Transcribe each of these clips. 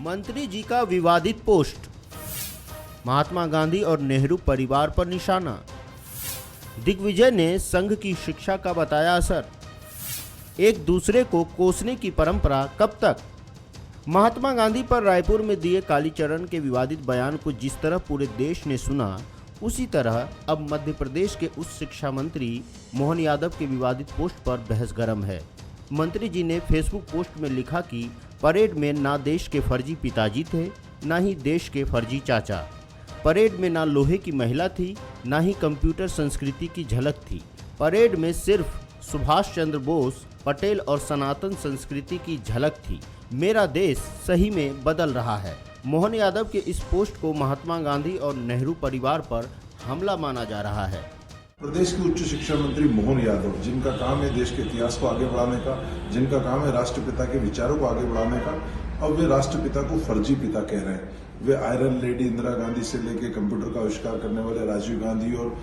मंत्री जी का विवादित पोस्ट, महात्मा गांधी और नेहरू परिवार पर निशाना। दिग्विजय ने संघ की शिक्षा का बताया असर। एक दूसरे को कोसने की परंपरा कब तक। महात्मा गांधी पर रायपुर में दिए कालीचरण के विवादित बयान को जिस तरह पूरे देश ने सुना, उसी तरह अब मध्य प्रदेश के उस शिक्षा मंत्री मोहन यादव के विवादित पोस्ट पर बहस गर्म है। मंत्री जी ने फेसबुक पोस्ट में लिखा कि परेड में ना देश के फर्जी पिताजी थे, ना ही देश के फर्जी चाचा। परेड में ना लोहे की महिला थी, ना ही कंप्यूटर संस्कृति की झलक थी। परेड में सिर्फ सुभाष चंद्र बोस, पटेल और सनातन संस्कृति की झलक थी। मेरा देश सही में बदल रहा है। मोहन यादव के इस पोस्ट को महात्मा गांधी और नेहरू परिवार पर हमला माना जा रहा है। प्रदेश के उच्च शिक्षा मंत्री मोहन यादव, जिनका काम है देश के इतिहास को आगे बढ़ाने का, जिनका काम है राष्ट्रपिता के विचारों को आगे बढ़ाने का, अब वे राष्ट्रपिता को फर्जी पिता कह रहे हैं। वे आयरन लेडी इंदिरा गांधी से लेकर कंप्यूटर का आविष्कार करने वाले राजीव गांधी और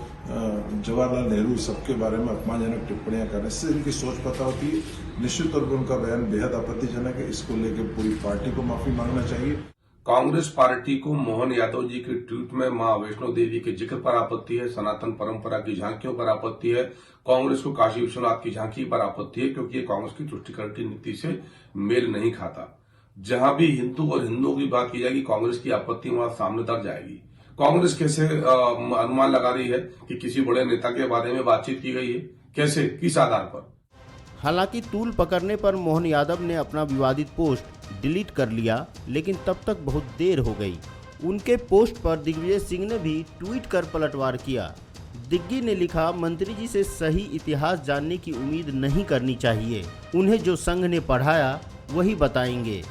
जवाहरलाल नेहरू सबके बारे में अपमानजनक टिप्पणियां करने से इनकी सोच पता होती है। निश्चित तौर पर उनका बयान बेहद आपत्तिजनक है। इसको लेकर पूरी पार्टी को माफी मांगना चाहिए। कांग्रेस पार्टी को मोहन यादव जी के ट्वीट में मां वैष्णो देवी के जिक्र पर आपत्ति है, सनातन परंपरा की झांकियों पर आपत्ति है, कांग्रेस को काशी विश्वनाथ की झांकी पर आपत्ति है, क्योंकि ये कांग्रेस की तुष्टिकरण की नीति से मेल नहीं खाता। जहां भी हिंदू और हिंदुओं की बात की जाएगी, कांग्रेस की आपत्ति वहां सामने तक जाएगी। कांग्रेस कैसे अनुमान लगा रही है कि किसी बड़े नेता के बारे में बातचीत की गई है, कैसे, किस आधार पर। हालांकि तूल पकड़ने पर मोहन यादव ने अपना विवादित पोस्ट डिलीट कर लिया, लेकिन तब तक बहुत देर हो गई। उनके पोस्ट पर दिग्विजय सिंह ने भी ट्वीट कर पलटवार किया। दिग्गी ने लिखा, मंत्री जी से सही इतिहास जानने की उम्मीद नहीं करनी चाहिए। उन्हें जो संघ ने पढ़ाया वही बताएंगे।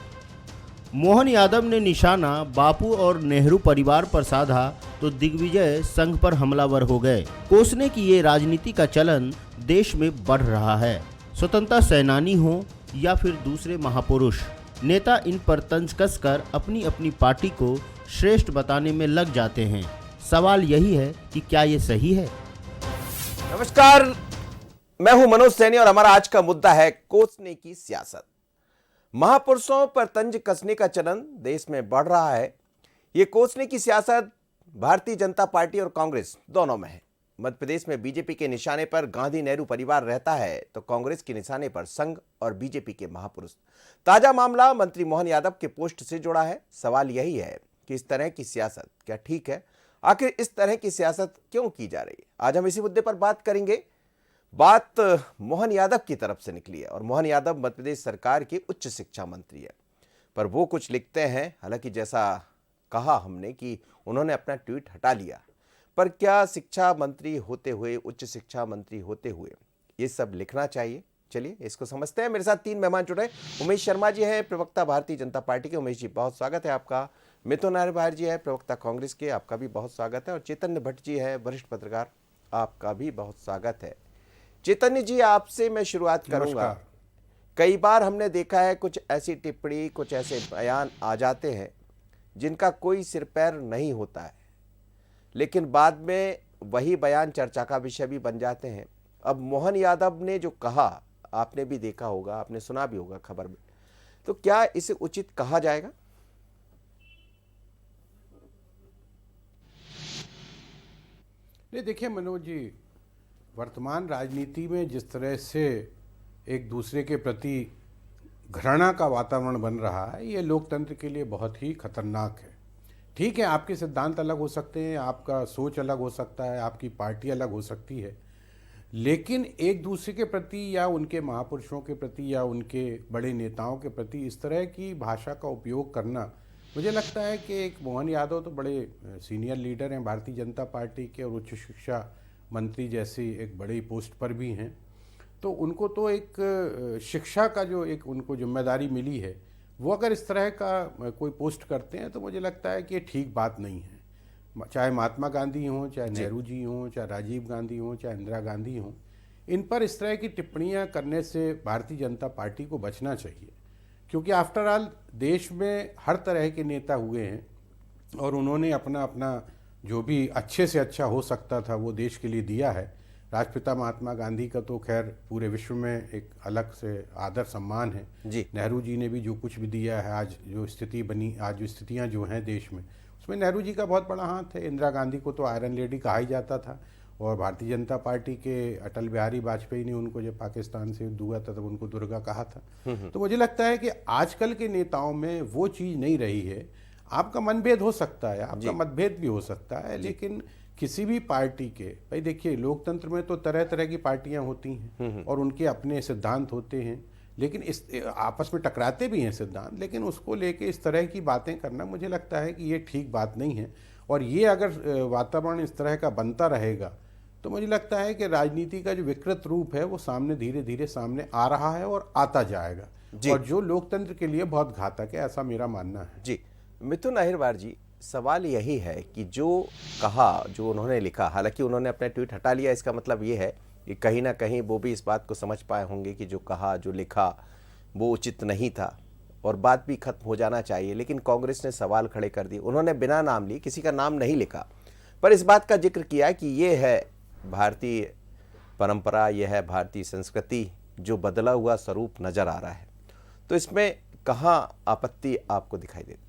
मोहन यादव ने निशाना बापू और नेहरू परिवार पर साधा तो दिग्विजय संघ पर हमलावर हो गए। कोसने की ये राजनीति का चलन देश में बढ़ रहा है। स्वतंत्रता सेनानी हो या फिर दूसरे महापुरुष, नेता इन पर तंज कसकर अपनी अपनी पार्टी को श्रेष्ठ बताने में लग जाते हैं। सवाल यही है कि क्या ये सही है। नमस्कार, मैं हूं मनोज सैनी और हमारा आज का मुद्दा है कोसने की सियासत। महापुरुषों पर तंज कसने का चलन देश में बढ़ रहा है। ये कोसने की सियासत भारतीय जनता पार्टी और कांग्रेस दोनों में है। मध्य प्रदेश में बीजेपी के निशाने पर गांधी नेहरू परिवार रहता है, तो कांग्रेस के निशाने पर संघ और बीजेपी के महापुरुष। ताजा मामला मंत्री मोहन यादव के पोस्ट से जुड़ा है। सवाल यही है कि इस तरह की सियासत क्या ठीक है? आखिर इस तरह की सियासत क्यों की जा रही है? आज हम इसी मुद्दे पर बात करेंगे। बात मोहन यादव की तरफ से निकली है और मोहन यादव मध्य प्रदेश सरकार के उच्च शिक्षा मंत्री है, पर वो कुछ लिखते हैं। हालांकि जैसा कहा हमने कि उन्होंने अपना ट्वीट हटा लिया, पर क्या शिक्षा मंत्री होते हुए, उच्च शिक्षा मंत्री होते हुए ये सब लिखना चाहिए? चलिए इसको समझते हैं। मेरे साथ तीन मेहमान जुड़े। उमेश शर्मा जी हैं, प्रवक्ता भारतीय जनता पार्टी के। उमेश जी, बहुत स्वागत है आपका। मिथुन नारायण जी है, प्रवक्ता कांग्रेस के, आपका भी बहुत स्वागत है। और चैतन्य भट्ट जी है, वरिष्ठ पत्रकार, आपका भी बहुत स्वागत है। चैतन्य जी, आपसे मैं शुरुआत करूंगा। कई बार हमने देखा है कुछ ऐसी टिप्पणी, कुछ ऐसे बयान आ जाते हैं जिनका कोई सिर पैर नहीं होता है, लेकिन बाद में वही बयान चर्चा का विषय भी बन जाते हैं। अब मोहन यादव ने जो कहा, आपने भी देखा होगा, आपने सुना भी होगा खबर में, तो क्या इसे उचित कहा जाएगा? नहीं, देखिए मनोज जी, वर्तमान राजनीति में जिस तरह से एक दूसरे के प्रति घृणा का वातावरण बन रहा है, ये लोकतंत्र के लिए बहुत ही खतरनाक है। ठीक है, आपके सिद्धांत अलग हो सकते हैं, आपका सोच अलग हो सकता है, आपकी पार्टी अलग हो सकती है, लेकिन एक दूसरे के प्रति या उनके महापुरुषों के प्रति या उनके बड़े नेताओं के प्रति इस तरह की भाषा का उपयोग करना, मुझे लगता है कि एक मोहन यादव तो बड़े सीनियर लीडर हैं भारतीय जनता पार्टी के और उच्च शिक्षा मंत्री जैसी एक बड़ी पोस्ट पर भी हैं, तो उनको तो एक शिक्षा का जो एक उनको जिम्मेदारी मिली है, वो अगर इस तरह का कोई पोस्ट करते हैं तो मुझे लगता है कि ये ठीक बात नहीं है। चाहे महात्मा गांधी हों, चाहे नेहरू जी हों, चाहे राजीव गांधी हों, चाहे इंदिरा गांधी हों, इन पर इस तरह की टिप्पणियां करने से भारतीय जनता पार्टी को बचना चाहिए, क्योंकि आफ्टर ऑल देश में हर तरह के नेता हुए हैं और उन्होंने अपना अपना जो भी अच्छे से अच्छा हो सकता था वो देश के लिए दिया है। राष्ट्रपिता महात्मा गांधी का तो खैर पूरे विश्व में एक अलग से आदर सम्मान है जी। नेहरू जी ने भी जो कुछ भी दिया है, आज जो स्थिति बनी, आज जो स्थितियां जो हैं देश में, उसमें नेहरू जी का बहुत बड़ा हाथ है। इंदिरा गांधी को तो आयरन लेडी कहा ही जाता था, और भारतीय जनता पार्टी के अटल बिहारी वाजपेयी ने उनको जब पाकिस्तान से युद्ध हुआ था तब उनको दुर्गा कहा था। तो मुझे लगता है कि आजकल के नेताओं में वो चीज़ नहीं रही है। आपका मनभेद हो सकता है, आपका मतभेद भी हो सकता है, लेकिन किसी भी पार्टी के, भाई देखिए लोकतंत्र में तो तरह तरह की पार्टियां होती हैं और उनके अपने सिद्धांत होते हैं, लेकिन इस आपस में टकराते भी हैं सिद्धांत, लेकिन उसको लेके इस तरह की बातें करना मुझे लगता है कि ये ठीक बात नहीं है। और ये अगर वातावरण इस तरह का बनता रहेगा तो मुझे लगता है कि राजनीति का जो विकृत रूप है वो सामने धीरे धीरे सामने आ रहा है और आता जाएगा, और जो लोकतंत्र के लिए बहुत घातक है, ऐसा मेरा मानना है। जी मिथुन अहिरवार जी, सवाल यही है कि जो कहा, जो उन्होंने लिखा, हालांकि उन्होंने अपना ट्वीट हटा लिया, इसका मतलब ये है कि कहीं ना कहीं वो भी इस बात को समझ पाए होंगे कि जो कहा, जो लिखा वो उचित नहीं था और बात भी खत्म हो जाना चाहिए। लेकिन कांग्रेस ने सवाल खड़े कर दिए। उन्होंने बिना नाम लिए, किसी का नाम नहीं लिखा, पर इस बात का जिक्र किया कि ये है भारतीय परंपरा, यह है भारतीय संस्कृति, जो बदला हुआ स्वरूप नजर आ रहा है। तो इसमें कहाँ आपत्ति आपको दिखाई देती है?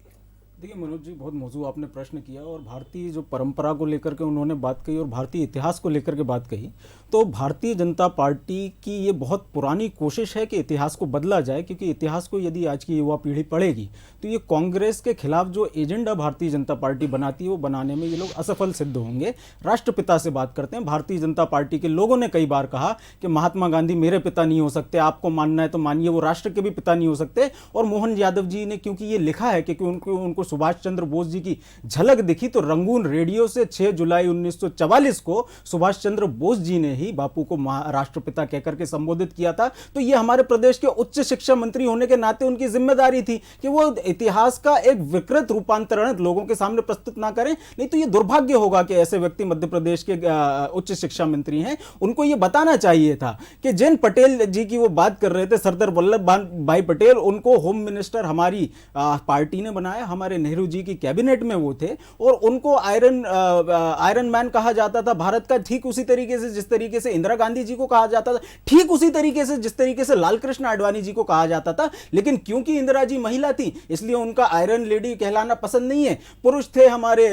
देखिए मनोज जी, बहुत मौजूद आपने प्रश्न किया, और भारतीय जो परंपरा को लेकर के उन्होंने बात कही और भारतीय इतिहास को लेकर के बात कही। तो भारतीय जनता पार्टी की ये बहुत पुरानी कोशिश है कि इतिहास को बदला जाए, क्योंकि इतिहास को यदि आज की युवा पीढ़ी पढ़ेगी तो ये कांग्रेस के खिलाफ जो एजेंडा भारतीय जनता पार्टी बनाती है वो बनाने में ये लोग असफल सिद्ध होंगे। राष्ट्रपिता से बात करते हैं। भारतीय जनता पार्टी के लोगों ने कई बार कहा कि महात्मा गांधी मेरे पिता नहीं हो सकते, आपको मानना है तो मानिए, वो राष्ट्र के भी पिता नहीं हो सकते। और मोहन यादव जी ने क्योंकि ये लिखा है कि उनको सुभाष चंद्र बोस जी की झलक दिखी, तो रंगून रेडियो से 6 जुलाई 1944 को सुभाष चंद्र बोस जी ने ही बापू को राष्ट्रपिता कहकर के संबोधित किया था। तो ये हमारे प्रदेश के उच्च शिक्षा मंत्री होने के नाते उनकी जिम्मेदारी थी कि वो इतिहास का एक विकृत रूपांतरण लोगों के सामने प्रस्तुत ना करें। नहीं तो ये दुर्भाग्य होगा कि ऐसे व्यक्ति मध्य प्रदेश के उच्च शिक्षा मंत्री हैं। उनको ये बताना चाहिए था कि जिन पटेल जी की वो बात कर रहे थे, सरदार वल्लभ भाई पटेल, उनको होम मिनिस्टर हमारी पार्टी ने बनाया, हमारे नेहरू जी की कैबिनेट में वो थे, और उनको आयरन मैन कहा जाता था भारत का, ठीक उसी तरीके से जिस तरीके से इंदिरा गांधी जी को कहा जाता था, ठीक उसी तरीके से जिस तरीके से लाल कृष्ण आडवाणी जी को कहा जाता था। लेकिन क्योंकि इंदिरा जी महिला थी इसलिए उनका आयरन लेडी कहलाना पसंद नहीं है। पुरुष थे हमारे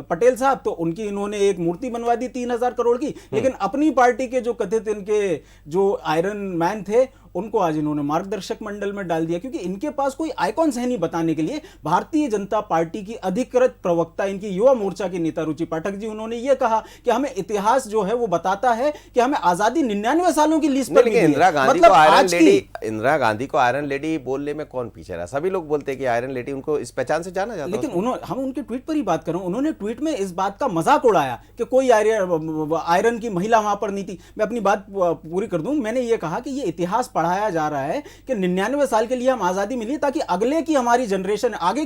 पटेल साहब, तो उनकी इन्होंने एक मूर्ति बनवा दी 3000 करोड़ की। लेकिन अपनी पार्टी के जो कथित इनके जो आयरन मैन थे उनको आज इन्होंने मार्गदर्शक मंडल में डाल दिया, क्योंकि इनके पास कोई आइकॉन्स है नहीं बताने के लिए। भारतीय जनता पार्टी की अधिकृत प्रवक्ता, इनकी युवा मोर्चा की नेता रुचि पाठक जी, उन्होंने यह कहा कि हमें इतिहास जो है वो बताता है कि हमें आजादी 99 सालों की लीज पर मिली है। इंदिरा गांधी मतलब को आयरन लेडी बोलने में कौन पीछे रहा? सभी लोग बोलते हैं कि आयरन लेडी, उनको इस पहचान से जाना जाता है। लेकिन हम उनके ट्वीट पर ही बात कर रहे हैं। उन्होंने ट्वीट में इस बात का मजाक उड़ाया कि कोई आयरन की महिला वहां पर नहीं थी। मैं अपनी बात पूरी कर दूं। मैंने ये कहा कि ये इतिहास पढ़ाया जा रहा है कि 99 साल के लिए हम आजादी मिली ताकि आगे की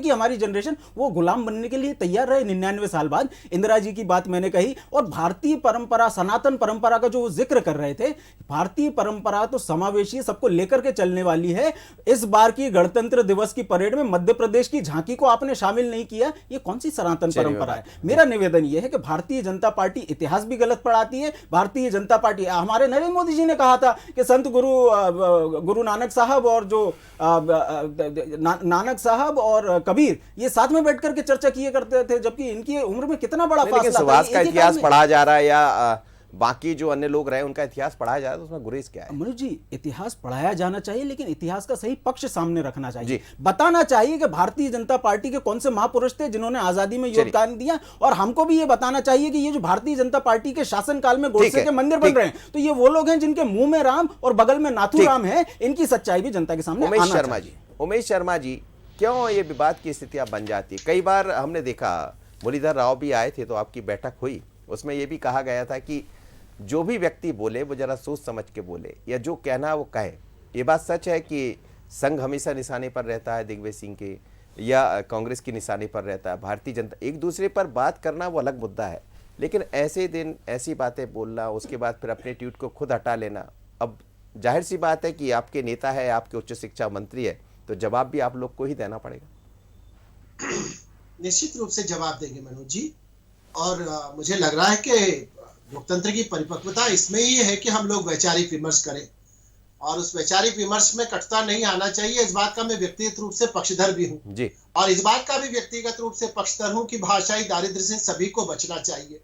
हमारी जनरेशन वो गुलाम बनने के लिए तैयार रहे 99 साल बाद। इंदिरा जी की बात मैंने कही, और भारतीय परंपरा, सनातन परंपरा का जो वो जिक्र कर रहे थे, भारतीय परंपरा तो समावेशी, सबको लेकर के चलने वाली है। इस बार की गणतंत्र दिवस की परेड में मध्य प्रदेश की झांकी को आपने शामिल नहीं किया, ये कौन सी सनातन परंपरा है? मेरा निवेदन यह है कि भारतीय जनता पार्टी इतिहास भी गलत पढ़ाती है। भारतीय जनता पार्टी, हमारे नरेंद्र मोदी जी ने कहा था कि संत गुरु नानक साहब और जो नानक साहब और कबीर ये साथ में बैठकर के चर्चा किए करते थे, जबकि इनकी उम्र में कितना बड़ा फासला था। सुभाष का इतिहास पढ़ा जा रहा है या बाकी जो अन्य लोग रहे उनका इतिहास पढ़ाया जा रहा है, तो उसमें गुरेज क्या है? मनोज जी, इतिहास पढ़ाया जाना चाहिए, लेकिन इतिहास का सही पक्ष सामने रखना चाहिए। बताना चाहिए कि भारतीय जनता पार्टी के कौन से महापुरुष थे जिन्होंने आजादी में योगदान दिया, और हमको भी ये बताना चाहिए कि ये जो भारतीय जनता पार्टी के शासनकाल में गोडसे के मंदिर बन रहे हैं, तो ये वो लोग हैं जिनके मुंह में राम और बगल में नाथू राम है। इनकी सच्चाई भी जनता के सामने आना चाहिए। उमेश शर्मा जी, क्यों ये विवाद की स्थितियां बन जाती है? कई बार हमने देखा, मुरलीधर राव भी आए थे तो आपकी बैठक हुई, उसमें यह भी कहा गया था कि जो भी व्यक्ति बोले वो जरा सोच समझ के बोले, या जो कहना है वो कहे। ये बात सच है कि संघ हमेशा निशाने पर रहता है दिग्विजय सिंह के, या कांग्रेस की निशाने पर रहता है भारतीय जनता? एक दूसरे पर बात करना वो अलग मुद्दा है, लेकिन ऐसे दिन ऐसी बातें बोलना, उसके बाद फिर अपने ट्वीट को खुद हटा लेना, अब जाहिर सी बात है कि आपके नेता है, आपके उच्च शिक्षा मंत्री है, तो जवाब भी आप लोग को ही देना पड़ेगा। निश्चित रूप से जवाब देंगे मनोज जी, और मुझे लग रहा है कि लोकतंत्र की परिपक्वता इसमें ही है कि हम लोग वैचारिक विमर्श करें, और उस वैचारिक विमर्श में कटुता नहीं आना चाहिए। इस बात का मैं व्यक्तिगत रूप से पक्षधर भी हूं जी। और इस बात का भी व्यक्तिगत रूप से पक्षधर हूं कि भाषाई दारिद्र्य से सभी को बचना चाहिए।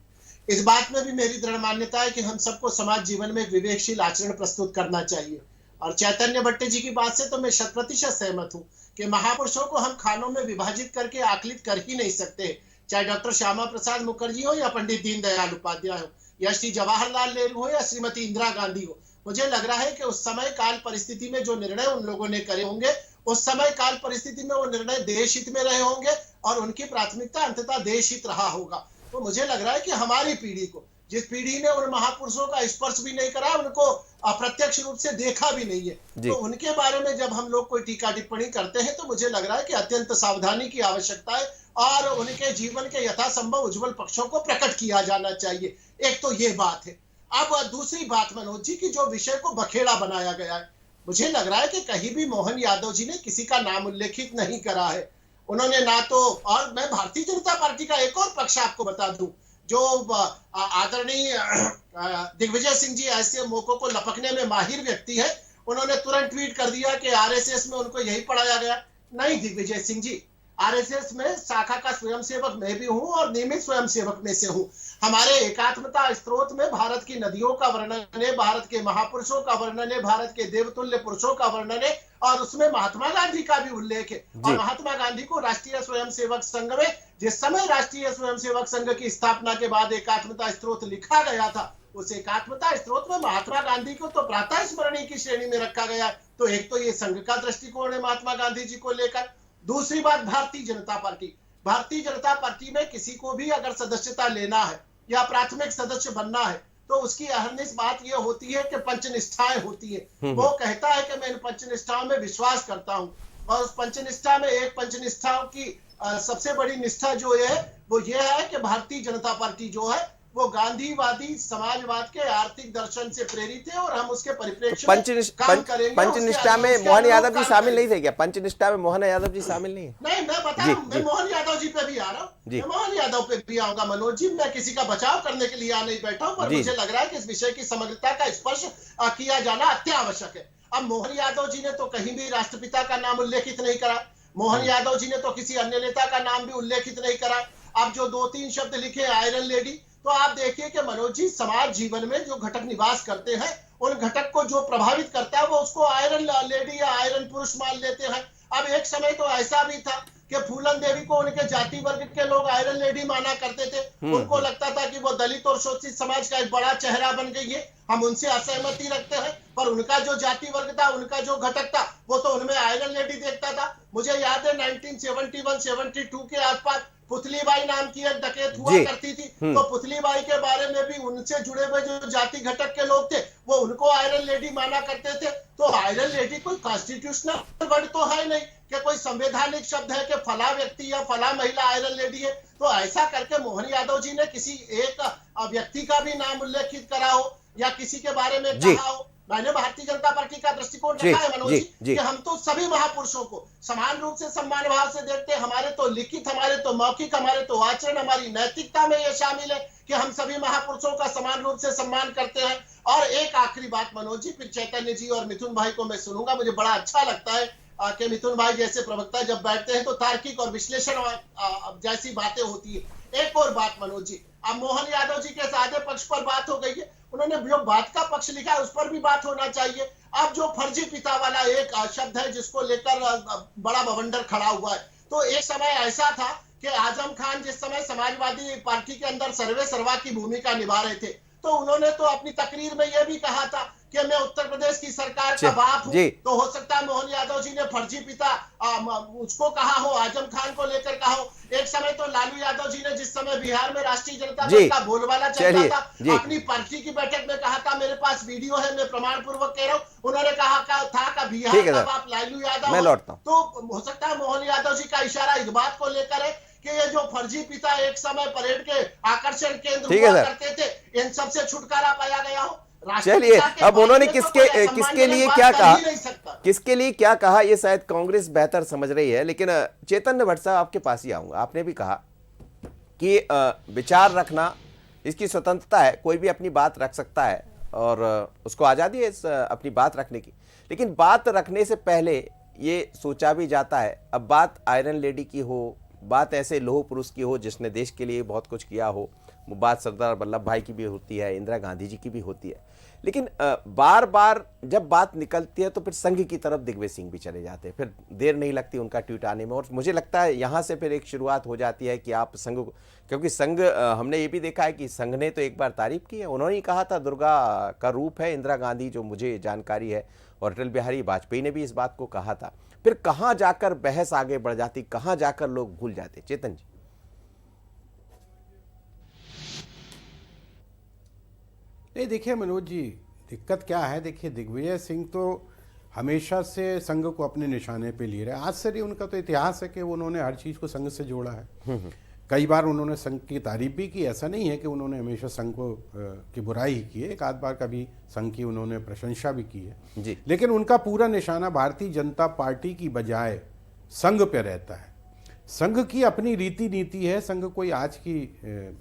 इस बात में भी मेरी दृढ़ मान्यता है कि हम सबको समाज जीवन में विवेकशील आचरण प्रस्तुत करना चाहिए। और चैतन्य भट्ट जी की बात से तो मैं 100% सहमत हूं कि महापुरुषों को हम खानों में विभाजित करके आकलित कर ही नहीं सकते, चाहे डॉक्टर श्यामा प्रसाद मुखर्जी हो या पंडित दीनदयाल उपाध्याय हो या श्री जवाहरलाल नेहरू हो या श्रीमती इंदिरा गांधी हो। मुझे लग रहा है कि उस समय काल परिस्थिति में जो निर्णय उन लोगों ने करे होंगे, उस समय काल परिस्थिति में वो निर्णय देश हित में रहे होंगे और उनकी प्राथमिकता अंततः देश हित रहा होगा। तो मुझे लग रहा है कि हमारी पीढ़ी को, जिस पीढ़ी ने उन महापुरुषों का स्पर्श भी नहीं करा, उनको अप्रत्यक्ष रूप से देखा भी नहीं है, तो उनके बारे में जब हम लोग कोई टीका टिप्पणी करते हैं तो मुझे लग रहा है कि अत्यंत सावधानी की आवश्यकता है और उनके जीवन के यथासंभव उज्जवल पक्षों को प्रकट किया जाना चाहिए। एक तो ये बात है। अब दूसरी बात मनोज जी की जो विषय को बखेड़ा बनाया गया है, मुझे लग रहा है कि कहीं भी मोहन यादव जी ने किसी का नाम उल्लेखित नहीं करा है। उन्होंने ना तो, और मैं भारतीय जनता पार्टी का एक और पक्ष आपको बता दूं, जो आदरणीय दिग्विजय सिंह जी ऐसे मौकों को लपकने में माहिर व्यक्ति है, उन्होंने तुरंत ट्वीट कर दिया कि आरएसएस में उनको यही पढ़ाया गया। नहीं दिग्विजय सिंह जी, आरएसएस में शाखा का स्वयंसेवक मैं भी हूं और नियमित स्वयंसेवक में से हूं। हमारे एकात्मता स्त्रोत में भारत की नदियों का वर्णन है, भारत के महापुरुषों का वर्णन है, भारत के देवतुल्य पुरुषों का वर्णन है और उसमें महात्मा गांधी का भी उल्लेख है। और महात्मा गांधी को राष्ट्रीय स्वयंसेवक संघ में, जिस समय राष्ट्रीय स्वयंसेवक संघ की स्थापना के बाद एकात्मता स्त्रोत लिखा गया था, उस एकात्मता स्त्रोत में महात्मा गांधी को तो प्रातः स्मरणीय की श्रेणी में रखा गया। तो एक तो ये संघ का दृष्टिकोण है महात्मा गांधी जी को लेकर। दूसरी बात, भारतीय जनता पार्टी, भारतीय जनता पार्टी में किसी को भी अगर सदस्यता लेना है या प्राथमिक सदस्य बनना है तो उसकी अहर्निश बात यह होती है कि पंचनिष्ठाएं होती है। वो कहता है कि मैं इन पंचनिष्ठाओं में विश्वास करता हूं और उस पंचनिष्ठा में एक पंचनिष्ठाओं की सबसे बड़ी निष्ठा जो है वो ये है कि भारतीय जनता पार्टी जो है वो गांधीवादी समाजवाद के आर्थिक दर्शन से प्रेरित है और हम उसके परिप्रेक्ष्य में काम करेंगे। पंचनिष्ठा में मोहन यादव जी शामिल नहीं थे क्या? पंचनिष्ठा में मोहन यादव जी शामिल नहीं है? नहीं, मैं बता रहा हूं, मैं मोहन यादव जी पे भी आ रहा हूँ, मैं मोहन यादव पे भी आऊंगा मनोज जी। मैं किसी का बचाव करने के लिए आ नहीं बैठा हूँ, पर मुझे लग रहा है कि इस विषय की समग्रता का स्पर्श किया जाना अत्यावश्यक है। अब मोहन यादव जी ने तो कहीं भी राष्ट्रपिता का नाम उल्लेखित नहीं करा, मोहन यादव जी ने तो किसी अन्य नेता का नाम भी उल्लेखित नहीं करा। अब जो 2-3 शब्द लिखे आयरन लेडी, तो आप देखिए कि मनोज जी समाज जीवन में जो घटक निवास करते हैं उन घटक को जो प्रभावित करता है वो उसको आयरन लेडी या आयरन पुरुष मान लेते हैं। अब एक समय तो ऐसा भी था कि फूलन देवी को उनके जाति वर्ग के लोग आयरन लेडी माना करते थे। उनको लगता था कि वो दलित और शोषित समाज का एक बड़ा चेहरा बन गई है, हम उनसे असहमति रखते हैं, पर उनका जो जाति वर्ग था, उनका जो घटक था, वो तो उनमें आयरन लेडी देखता था। मुझे याद है 1971-72 के आसपास पुतली बाई नाम की एक डकैत हुआ करती थी, तो पुतली बाई के बारे में भी उनसे जुड़े हुए जो जाति घटक के लोग थे वो उनको आयरन लेडी माना करते थे। तो आयरन लेडी कोई कॉन्स्टिट्यूशनल वर्ड तो है नहीं कि कोई संवैधानिक शब्द है कि फला व्यक्ति या फला महिला आयरन लेडी है। तो ऐसा करके मोहन यादव जी ने किसी एक व्यक्ति का भी नाम उल्लेखित करा हो या किसी के बारे में कहा हो। मैंने भारतीय जनता पार्टी का दृष्टिकोण रखा है मनोज जी कि हम तो सभी महापुरुषों को समान रूप से सम्मान भाव से देखते हैं। हमारे तो लिखित, हमारे तो मौखिक, हमारे तो आचरण, हमारी नैतिकता में यह शामिल है कि हम सभी महापुरुषों का समान रूप से सम्मान करते हैं। और एक आखिरी बात मनोज जी, फिर चैतन्य जी और मिथुन भाई को मैं सुनूंगा। मुझे बड़ा अच्छा लगता है कि मिथुन भाई जैसे प्रवक्ता जब बैठते हैं तो तार्किक और विश्लेषण जैसी बातें होती है। एक और बात मनोज जी, अब मोहन यादव जी के सादे पक्ष पर बात हो गई है, उन्होंने जो बात का पक्ष लिखा है उस पर भी बात होना चाहिए। अब जो फर्जी पिता वाला एक शब्द है जिसको लेकर बड़ा बवंडर खड़ा हुआ है, तो एक समय ऐसा था कि आजम खान जिस समय समाजवादी पार्टी के अंदर सर्वे सर्वा की भूमिका निभा रहे थे, तो उन्होंने तो अपनी तकरीर में यह भी कहा था कि मैं उत्तर प्रदेश की सरकार का बाप हूं। तो हो सकता है मोहन यादव जी ने फर्जी पिता उसको कहा हो, आजम खान को लेकर कहा हो। एक समय तो लालू यादव जी ने जिस समय बिहार में राष्ट्रीय जनता दल का बोलबाला चल रहा था, अपनी पार्टी की बैठक में कहा था, मेरे पास वीडियो है, मैं प्रमाण पूर्वक कह रहा हूँ, उन्होंने कहा था कि बिहार का बाप लालू यादव। तो हो सकता है मोहन यादव जी का इशारा इस बात को लेकर है कि ये जो फर्जी पिता एक समय परेड के आकर्षण केंद्र हुआ करते थे, इन सबसे छुटकारा पाया गया हो। चलिए, अब उन्होंने किसके लिए क्या कहा, किसके लिए क्या कहा, ये शायद कांग्रेस बेहतर समझ रही है। लेकिन चैतन्य भट्ट साहब, आपके पास ही आऊंगा। आपने भी कहा कि विचार रखना इसकी स्वतंत्रता है, कोई भी अपनी बात रख सकता है और उसको आज़ादी है अपनी बात रखने की। लेकिन बात रखने से पहले ये सोचा भी जाता है, अब बात आयरन लेडी की हो, बात ऐसे लोह पुरुष की हो जिसने देश के लिए बहुत कुछ किया हो, वो बात सरदार वल्लभ भाई की भी होती है, इंदिरा गांधी जी की भी होती है। लेकिन बार बार जब बात निकलती है तो फिर संघ की तरफ दिग्विजय सिंह भी चले जाते हैं, फिर देर नहीं लगती उनका ट्वीट आने में। और मुझे लगता है यहाँ से फिर एक शुरुआत हो जाती है कि आप संघ को, क्योंकि संघ हमने ये भी देखा है कि संघ ने तो एक बार तारीफ की है, उन्होंने ही कहा था दुर्गा का रूप है इंदिरा गांधी, जो मुझे जानकारी है, और अटल बिहारी वाजपेयी ने भी इस बात को कहा था। फिर कहाँ जाकर बहस आगे बढ़ जाती, कहाँ जाकर लोग भूल जाते। चेतन जी। नहीं, देखिए मनोज जी, दिक्कत क्या है, देखिए दिग्विजय सिंह तो हमेशा से संघ को अपने निशाने पे लिए रहे। आज से नहीं, उनका तो इतिहास है कि उन्होंने हर चीज़ को संघ से जोड़ा है। कई बार उन्होंने संघ की तारीफ भी की, ऐसा नहीं है कि उन्होंने हमेशा संघ को की बुराई ही की है, एक आध बार कभी संघ की उन्होंने प्रशंसा भी की है जी। लेकिन उनका पूरा निशाना भारतीय जनता पार्टी की बजाय संघ पे रहता है। संघ की अपनी रीति नीति है, संघ कोई आज की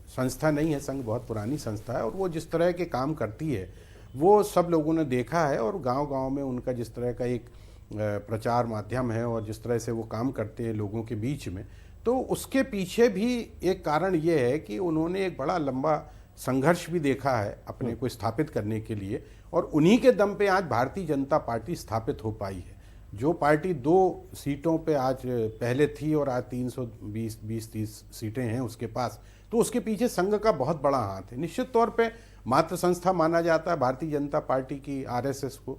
संस्था नहीं है, संघ बहुत पुरानी संस्था है और वो जिस तरह के काम करती है वो सब लोगों ने देखा है। और गांव-गांव में उनका जिस तरह का एक प्रचार माध्यम है और जिस तरह से वो काम करते हैं लोगों के बीच में, तो उसके पीछे भी एक कारण ये है कि उन्होंने एक बड़ा लंबा संघर्ष भी देखा है अपने को स्थापित करने के लिए, और उन्हीं के दम पे आज भारतीय जनता पार्टी स्थापित हो पाई है। जो पार्टी 2 सीटों पे आज पहले थी और आज 320-30 सीटें हैं उसके पास, तो उसके पीछे संघ का बहुत बड़ा हाथ है। निश्चित तौर पे मातृ संस्था माना जाता है भारतीय जनता पार्टी की आरएसएस को।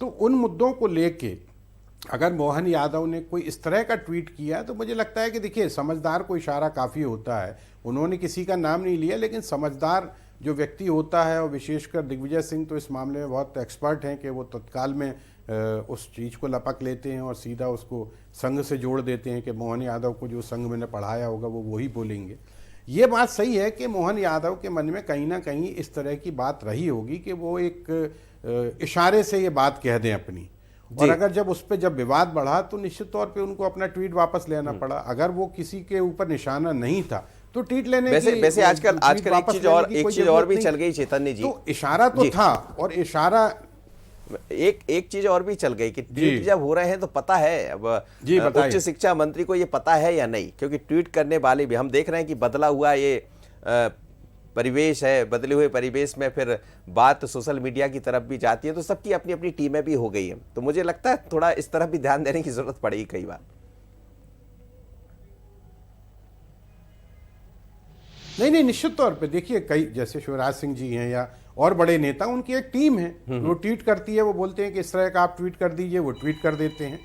तो उन मुद्दों को लेके अगर मोहन यादव ने कोई इस तरह का ट्वीट किया तो मुझे लगता है कि देखिए, समझदार को इशारा काफ़ी होता है। उन्होंने किसी का नाम नहीं लिया, लेकिन समझदार जो व्यक्ति होता है, और विशेषकर दिग्विजय सिंह तो इस मामले में बहुत एक्सपर्ट हैं कि वो तत्काल में उस चीज़ को लपक लेते हैं और सीधा उसको संघ से जोड़ देते हैं कि मोहन यादव को जो संघ में ने पढ़ाया होगा वो वही बोलेंगे। ये बात सही है कि मोहन यादव के मन में कहीं ना कहीं इस तरह की बात रही होगी कि वो एक इशारे से ये बात कह दें अपनी, और अगर जब उस पर जब विवाद बढ़ा तो निश्चित तौर पे उनको अपना ट्वीट वापस लेना पड़ा। अगर वो किसी के ऊपर निशाना नहीं था तो ट्वीट लेने वैसे आजकल एक चीज और भी चल गई चेतन जी, तो इशारा तो था, और इशारा एक चीज और भी चल गई कि ट्वीट जब हो रहे हैं तो पता है अब उच्च शिक्षा मंत्री को ये पता है या नहीं, क्योंकि ट्वीट करने वाले भी हम देख रहे हैं कि बदला हुआ ये परिवेश है, बदले हुए परिवेश में फिर बात सोशल मीडिया की तरफ भी जाती है, तो सबकी अपनी अपनी टीमें भी हो गई हैं। तो मुझे लगता है थोड़ा इस तरफ भी ध्यान देने की जरूरत पड़ेगी कई बार। नहीं, निश्चित तौर पे देखिए, कई जैसे शिवराज सिंह जी हैं या और बड़े नेता, उनकी एक टीम है, वो ट्वीट करती है, वो बोलते हैं कि इस तरह का आप ट्वीट कर दीजिए, वो ट्वीट कर देते हैं।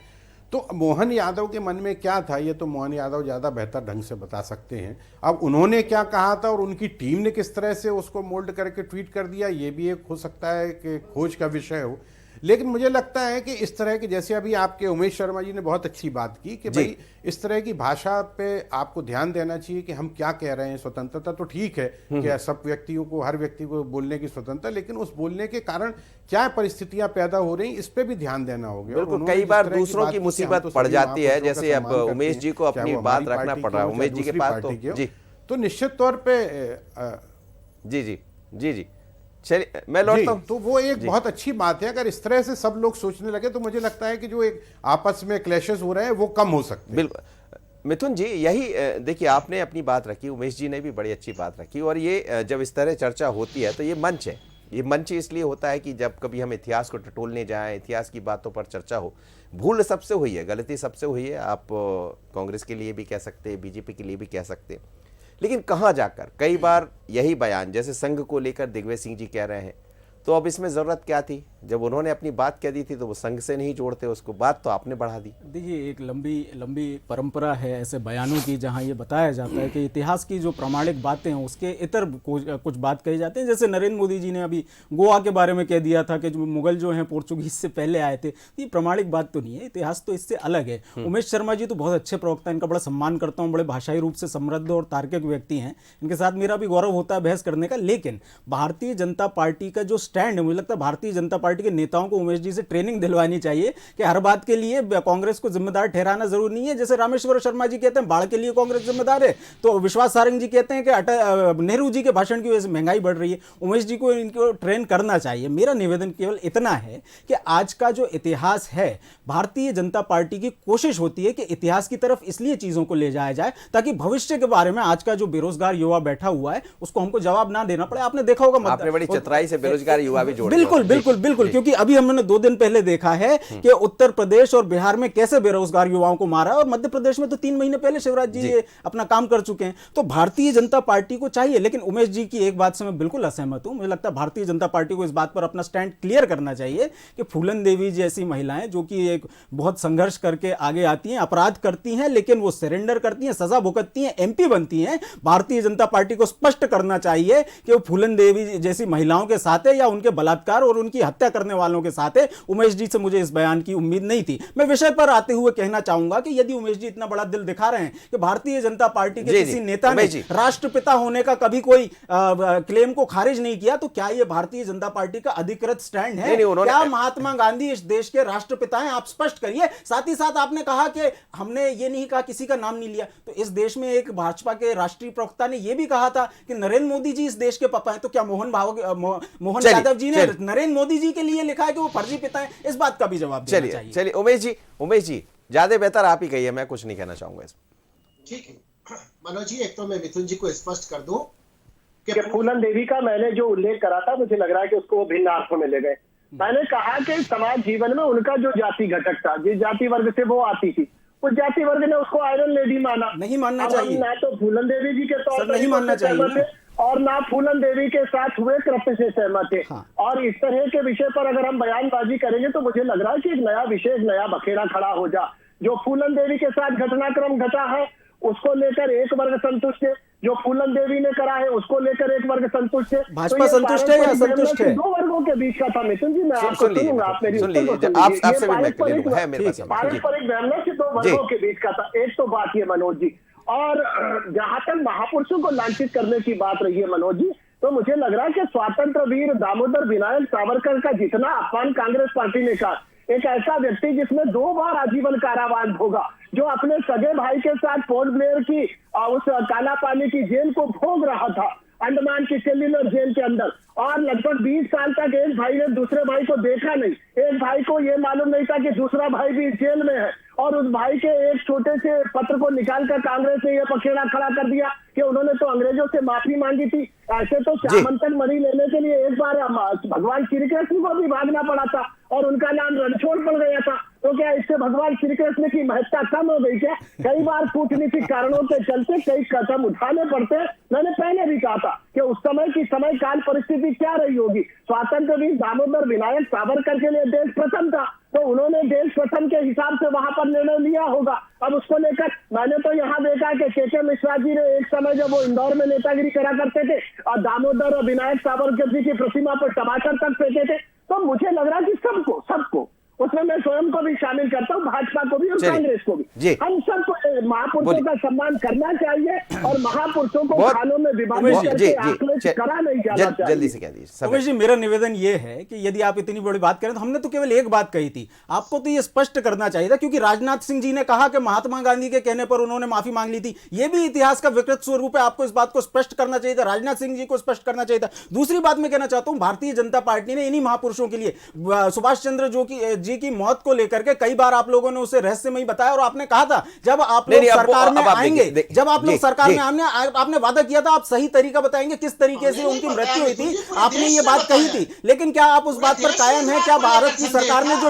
तो मोहन यादव के मन में क्या था ये तो मोहन यादव ज़्यादा बेहतर ढंग से बता सकते हैं। अब उन्होंने क्या कहा था और उनकी टीम ने किस तरह से उसको मोल्ड करके ट्वीट कर दिया, ये भी एक हो सकता है कि खोज का विषय हो। लेकिन मुझे लगता है कि इस तरह की, जैसे अभी आपके उमेश शर्मा जी ने बहुत अच्छी बात की कि भाई इस तरह की भाषा पे आपको ध्यान देना चाहिए कि हम क्या कह रहे हैं। स्वतंत्रता तो ठीक है कि सब व्यक्तियों को, हर व्यक्ति को बोलने की स्वतंत्रता, लेकिन उस बोलने के कारण क्या परिस्थितियां पैदा हो रही इस पे भी ध्यान देना होगा। बिल्कुल, कई बार दूसरों की मुसीबत पड़ जाती है, जैसे अब उमेश जी को अपनी बात रखना पड़ रहा है, उमेश जी के पास तो निश्चित तौर पे जी चलिए मैं लौटता हूं। तो वो एक बहुत अच्छी बात है। अगर इस तरह से सब लोग सोचने लगे तो मुझे लगता है कि जो एक आपस में क्लैशेस हो रहे हैं वो कम हो सकते हैं। बिल्कुल मिथुन जी, यही देखिए आपने अपनी बात रखी, उमेश जी ने भी बड़ी अच्छी बात रखी, और ये जब इस तरह चर्चा होती है तो ये मंच है। ये मंच इसलिए होता है कि जब कभी हम इतिहास को टटोलने जाएं, इतिहास की बातों पर चर्चा हो, भूल सबसे हुई है, गलती सबसे हुई है। आप कांग्रेस के लिए भी कह सकते हैं, बीजेपी के लिए भी कह सकते हैं, लेकिन कहाँ जाकर कई बार यही बयान, जैसे संघ को लेकर दिग्विजय सिंह जी कह रहे हैं, तो अब इसमें ज़रूरत क्या थी? जब उन्होंने अपनी बात कह दी थी तो वो संघ से नहीं जोड़ते उसको, बात तो आपने बढ़ा दी। देखिए, एक लंबी परंपरा है ऐसे बयानों की जहां ये बताया जाता है कि इतिहास की जो प्रामाणिक बातें हैं उसके इतर कुछ बात कही जाती हैं। जैसे नरेंद्र मोदी जी ने अभी गोवा के बारे में कह दिया था कि जो मुगल जो हैं पोर्चुगीज से पहले आए थे। ये प्रामाणिक बात तो नहीं है, इतिहास तो इससे अलग है। उमेश शर्मा जी तो बहुत अच्छे प्रवक्ता, इनका बड़ा सम्मान करता हूँ, बड़े भाषाई रूप से समृद्ध और तार्किक व्यक्ति हैं, इनके साथ मेरा भी गौरव होता है बहस करने का। लेकिन भारतीय जनता पार्टी का जो स्टैंड है, मुझे लगता है भारतीय जनता पार्टी पार्टी के नेताओं को उमेश जी से ट्रेनिंग दिलवानी चाहिए कि हर बात के लिए कांग्रेस को जिम्मेदार ठहराना जरूरी नहीं है। जैसे रामेश्वर शर्मा जी कहते हैं बाढ़ के लिए कांग्रेस जिम्मेदार है, तो विश्वास सारंग जी कहते हैं कि नेहरू जी के भाषण की वजह से महंगाई बढ़ रही है। उमेश जी को इनको ट्रेन करना चाहिए। मेरा निवेदन केवल इतना है कि आज का जो इतिहास है, भारतीय जनता पार्टी की कोशिश होती है कि इतिहास की तरफ इसलिए चीजों को ले जाया जाए ताकि भविष्य के बारे में आज का जो बेरोजगार युवा बैठा हुआ है उसको हमको जवाब ना देना पड़े। आपने देखा होगा, आपने बड़ी चतुराई से बेरोजगार युवा भी जोड़े। बिल्कुल बिल्कुल बिल्कुल, क्योंकि अभी हमने 2 दिन पहले देखा है कि उत्तर प्रदेश और बिहार में कैसे बेरोजगार युवाओं को मारा, और मध्य प्रदेश में तो 3 महीने पहले शिवराज जी ये अपना काम कर चुके हैं। तो भारतीय जनता पार्टी को चाहिए, लेकिन उमेश जी की एक बात से मैं बिल्कुल असहमत हूं। मुझे लगता है भारतीय जनता पार्टी को इस बात पर अपना स्टैंड क्लियर करना चाहिए कि फूलन देवी जैसी महिलाएं जो कि एक बहुत संघर्ष करके आगे आती हैं, अपराध करती हैं, लेकिन वो सरेंडर करती हैं, सजा भुगतती हैं, एमपी बनती हैं। भारतीय जनता पार्टी को स्पष्ट करना चाहिए कि वो फूलन देवी जैसी महिलाओं के साथ है या उनके बलात्कार और उनकी हत्या करने वालों के साथ है। उमेश जी से मुझे इस बयान की उम्मीद नहीं थी। मैं विषय पर आते हुए कहना चाहूंगा कि यदि उमेश जी इतना बड़ा दिल दिखा रहे हैं कि भारतीय जनता पार्टी के किसी नेता ने राष्ट्रपिता होने का कभी कोई क्लेम को खारिज नहीं किया, तो क्या यह भारतीय जनता पार्टी का अधिकृत स्टैंड है? क्या महात्मा गांधी इस देश के राष्ट्रपिता हैं? आप स्पष्ट करिए। साथ ही साथ आपने कहा कि हमने ये नहीं कहा, किसी का नाम नहीं लिया, तो इस देश में एक भाजपा के राष्ट्रीय प्रवक्ता ने यह भी कहा था कि नरेंद्र मोदी जी इस देश के पापा हैं। तो क्या मोहन यादव जी ने नरेंद्र मोदी जी के लिए लिखा है कि वो फर्जी पिता है? इस बात का भी जवाब देना चाहिए। चलिए उमेश जी ज्यादा बेहतर आप ही कहिए, मैं कुछ नहीं कहना चाहूंगा इसमें। ठीक है मनोज जी, एक तो मैं मिथुन जी को स्पष्ट कर दूं कि फूलन देवी का मैंने जो उल्लेख करा था, मुझे लग रहा है कि उसको वो भिन्न अर्थों में ले गए। मैंने कहा कि समाज जीवन में उनका जो जाति घटक था, जिस जाति वर्ग से वो आती थी, उस जाति वर्ग ने उसको आयरन लेडी माना। नहीं मानना चाहिए। ना तो फूलन देवी जी के तौर पर नहीं मानना चाहिए और ना फूलन देवी के साथ हुए कृत्य से सहमत थे। और इस तरह के विषय पर अगर हम बयानबाजी करेंगे तो मुझे लग रहा है कि एक नया विषय, एक नया बखेड़ा खड़ा हो जा। जो फूलन देवी के साथ घटनाक्रम घटा है उसको लेकर एक वर्ग संतुष्ट है, जो फूलन देवी ने करा है उसको लेकर एक वर्ग संतुष्ट है। भाजपा संतुष्ट है या असंतुष्ट है? 2 वर्गों के बीच का था मिथुन जी। मैं आपको सुनूंगा, आप मेरी पारंपरिक वैमनस्य से 2 वर्गों के बीच का था। एक तो बात ये मनोज जी, और जहां तक महापुरुषों को लांछित करने की बात रही है मनोज जी, तो मुझे लग रहा है कि स्वतंत्र वीर दामोदर विनायक सावरकर का जितना अपमान कांग्रेस पार्टी ने कहा, एक ऐसा व्यक्ति जिसने 2 बार आजीवन कारावास भोगा, जो अपने सगे भाई के साथ पोर्ट ब्लेयर की उस काला पानी की जेल को भोग रहा था, अंडमान की सेल्युलर जेल के अंदर, और लगभग 20 साल तक एक भाई ने दूसरे भाई को देखा नहीं। एक भाई को यह मालूम नहीं था कि दूसरा भाई भी जेल में है, और उस भाई के एक छोटे से पत्र को निकालकर कांग्रेस ने यह पखेड़ा खड़ा कर दिया कि उन्होंने तो अंग्रेजों से माफी मांगी थी। ऐसे तो श्यामंतन मणि लेने के लिए एक बार भगवान श्री कृष्ण को भी भागना पड़ा था और उनका नाम रणछोड़ पड़ गया था। तो क्या इससे भगवान श्री कृष्ण की महत्ता कम हो गई क्या? कई बार कूटनीतिक कारणों के चलते कई कदम उठाने पड़ते। मैंने पहले भी कहा था कि उस समय की समय काल परिस्थिति क्या रही होगी। स्वतंत्र वीर दामोदर विनायक सावरकर के लिए देश प्रथम था, तो उन्होंने देश प्रथम के हिसाब से वहां पर निर्णय लिया होगा। अब उसको लेकर मैंने तो यहाँ देखा कि के मिश्रा जी ने एक समय जब वो इंदौर में नेतागिरी करा करते थे और दामोदर विनायक सावरकर जी की प्रतिमा पर टमाटर तक फेंके थे, तो मुझे लग रहा है कि सबको उसमें मैं स्वयं को भी शामिल करता हूँ, भाजपा को भी और कांग्रेस को भी, हम सबको महापुरुषों का सम्मान करना चाहिए और महापुरुषों को खानों में विभाजित करके करा नहीं जाना चाहिए। जल्दी से कह दीजिए उमेश जी, मेरा निवेदन ये है कि यदि आप इतनी बड़ी बात करें तो हमने तो केवल एक बात कही थी, आपको तो ये स्पष्ट करना चाहिए था, क्योंकि राजनाथ सिंह जी ने कहा कि महात्मा गांधी के कहने पर उन्होंने माफी मांग ली थी। ये भी इतिहास का विकृत स्वरूप है, आपको इस बात को स्पष्ट करना चाहिए था, राजनाथ सिंह जी को स्पष्ट करना चाहिए था। दूसरी बात मैं कहना चाहता हूं, भारतीय जनता पार्टी ने इन्हीं महापुरुषों के लिए सुभाष चंद्र जी की मौत को लेकर के कई बार आप लोगों ने उसे रहस्यमय बताया, और आपने कहा था जब आप लोग सरकार में आएंगे, जब आप लोग सरकार में आने, आपने वादा किया था आप सही तरीका बताएंगे किस तरीके से उनकी मृत्यु हुई थी, आपने ये बात कही थी। लेकिन क्या आप उस बात पर कायम है? क्या भारत की सरकार ने जो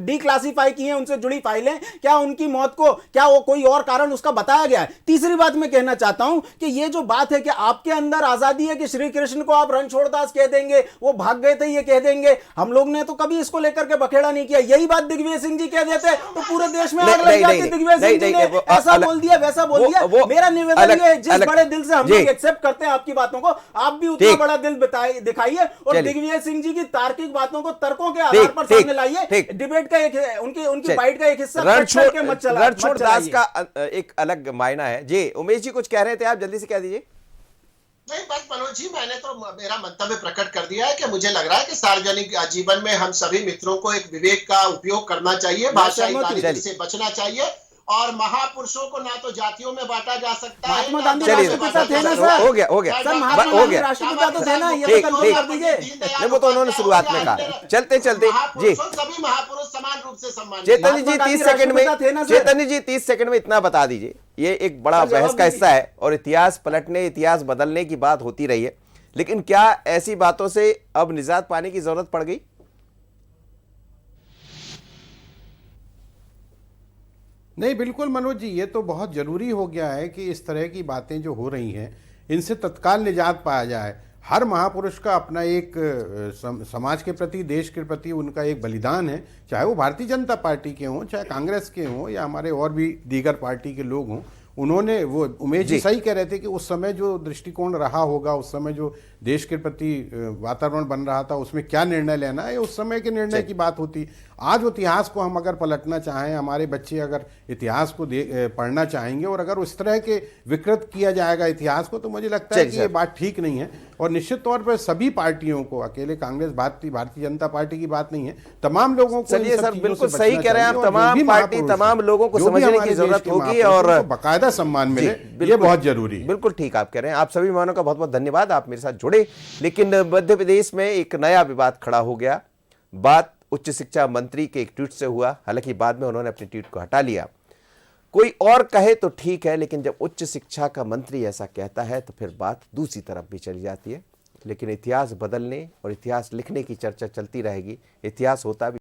डिक्लासिफाई की है उनसे जुड़ी फाइलें, क्या उनकी मौत को क्या वो कोई और कारण उसका बताया गया है? तीसरी बात मैं कहना चाहता हूं कि ये जो बात है कि आपके अंदर आजादी है कि श्री कृष्ण को आप रणछोड़दास कह देंगे, वो भाग गए थे ये कह देंगे, हम लोग ने तो कभी इसको लेकर के बखेड़ा नहीं किया। यही बात दिग्विजय सिंह जी कह देते तो पूरे देश में आग लग जाती। दिग्विजय सिंह जी ने ऐसा बोल दिया वैसा बोल दिया। मेरा निवेदन ये है, जिस बड़े दिल से हम लोग एक्सेप्ट करते हैं आपकी बातों को, आप भी उतना बड़ा दिल दिखाइए और दिग्विजय सिंह जी की तार्किक बातों को तर्कों के आधार पर सामने लाइए। डिबेट का एक उनकी बाइट का एक हिस्सा रणछोड़ दास का एक अलग मायना है। जी उमेश जी कुछ कह रहे थे आप, जल्दी से कह दीजिए। नहीं, बस मनोज जी, मैंने तो मेरा मंतव्य प्रकट कर दिया है कि मुझे लग रहा है कि सार्वजनिक जीवन में हम सभी मित्रों को एक विवेक का उपयोग करना चाहिए, भाषाई दारिद्र्य से बचना चाहिए, और महापुरुषों को ना तो जातियों में बांटा जा सकता है। महात्मा गांधी चलिए, राष्ट्रपिता थे ना सर? हो गया सर, महात्मा हो गांधी गया। राष्ट्रपिता तो थे ना, ये ठीक, तो कंट्रोल ठीक। कर दीजिए। नहीं, वो तो उन्होंने शुरुआत में कहा। चलते चलते जी, सभी महापुरुष समान रूप से सम्मानित। चैतन्य जी महात्मा 30 गांधी सेकंड में, राष्ट्रपिता थे ना सर? चैतन्य जी 30 सेकंड में इतना बता दीजिए, ये एक बड़ा बहस का हिस्सा है और इतिहास पलटने, इतिहास बदलने की बात होती रही है, लेकिन क्या ऐसी बातों से अब निजात पाने की जरूरत पड़ गई? नहीं, बिल्कुल मनोज जी, ये तो बहुत ज़रूरी हो गया है कि इस तरह की बातें जो हो रही हैं इनसे तत्काल निजात पाया जाए। हर महापुरुष का अपना एक समाज के प्रति, देश के प्रति उनका एक बलिदान है, चाहे वो भारतीय जनता पार्टी के हों, चाहे कांग्रेस के हों, या हमारे और भी दीगर पार्टी के लोग हों। उन्होंने, वो उमेश जी सही कह रहे थे कि उस समय जो दृष्टिकोण रहा होगा, उस समय जो देश के प्रति वातावरण बन रहा था, उसमें क्या निर्णय लेना है, उस समय के निर्णय की बात होती। आज इतिहास को हम अगर पलटना चाहें, हमारे बच्चे अगर इतिहास को पढ़ना चाहेंगे और अगर उस तरह के विकृत किया जाएगा इतिहास को, तो मुझे लगता है कि ये बात ठीक नहीं है। और निश्चित तौर पर सभी पार्टियों को, अकेले कांग्रेस, भारतीय जनता पार्टी की बात नहीं है, तमाम लोगों को। चलिए सर, बिल्कुल सही कह रहे हैं आप, तमाम पार्टी, तमाम लोगों को समझने की जरूरत होगी और बाकायदा सम्मान मिले, ये बहुत जरूरी है। बिल्कुल ठीक आप कह रहे हैं। आप सभी मेहमानों का बहुत बहुत धन्यवाद, आप मेरे साथ जुड़े। लेकिन मध्य प्रदेश में एक नया विवाद खड़ा हो गया। बात उच्च शिक्षा मंत्री के एक ट्वीट से हुआ, हालांकि बाद में उन्होंने अपने ट्वीट को हटा लिया। कोई और कहे तो ठीक है, लेकिन जब उच्च शिक्षा का मंत्री ऐसा कहता है तो फिर बात दूसरी तरफ भी चली जाती है। लेकिन इतिहास बदलने और इतिहास लिखने की चर्चा चलती रहेगी। इतिहास होता भी